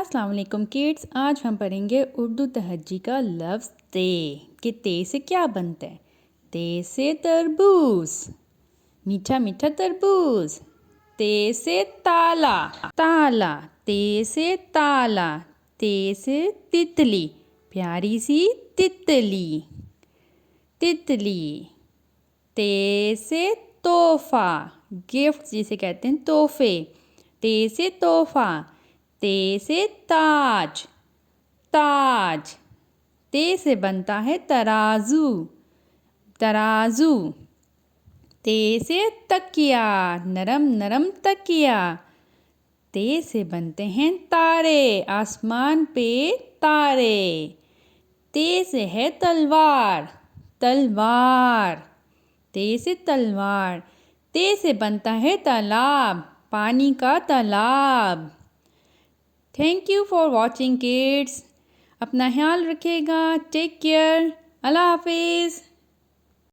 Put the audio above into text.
अस्सलाम वालेकुम किड्स। आज हम पढ़ेंगे उर्दू तहज्जी का लफ्ज़ ते कि ते से क्या बनता है। ते से तरबूज, मीठा मीठा तरबूज। ते से ताला, ताला। ते से ताला। ते से तितली, प्यारी सी तितली, तितली। ते से तोहफा, गिफ्ट जिसे कहते हैं तोहफे। ते से तोहफा। ते से ताज, ताज। ते से बनता है तराजू, तराजू। ते से तकिया, नरम नरम तकिया। ते से बनते हैं तारे, आसमान पे तारे। ते से है तलवार, तलवार। ते से तलवार। ते से बनता है तालाब, पानी का तालाब। Thank you for watching kids. अपना ख्याल रखिएगा। Take care. अल्लाह हाफिज़।